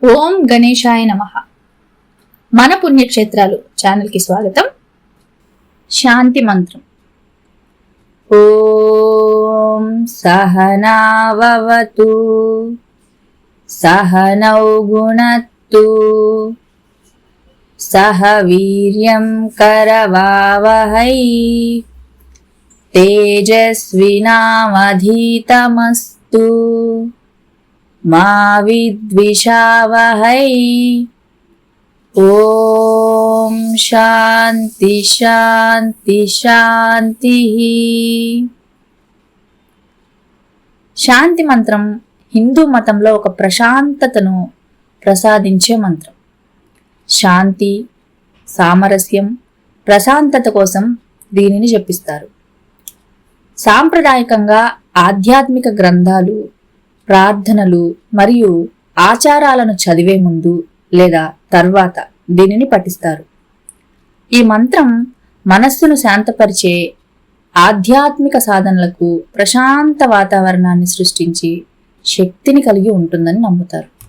ఓం గణేశాయ నమః. మన పుణ్యక్షేత్రాలు ఛానల్కి స్వాగతం. శాంతి మంత్రం. ఓం సహనావవతు సహనౌ గుణత్తు సహ వీర్యం కరవావహై తేజస్వినావధీతమస్తు మా విద్విషావహై. ఓం శాంతి శాంతి శాంతి. శాంతి మంత్రం హిందూ మతంలో ఒక ప్రశాంతతను ప్రసాదించే మంత్రం. శాంతి, సామరస్యం, ప్రశాంతత కోసం దీనిని జపిస్తారు. సాంప్రదాయకంగా ఆధ్యాత్మిక గ్రంథాలు, ప్రార్థనలు మరియు ఆచారాలను చదివే ముందు లేదా తర్వాత దీనిని పఠిస్తారు. ఈ మంత్రం మనస్సును శాంతపరిచే ఆధ్యాత్మిక సాధనలకు ప్రశాంత వాతావరణాన్ని సృష్టించి శక్తిని కలిగి ఉంటుందని నమ్ముతారు.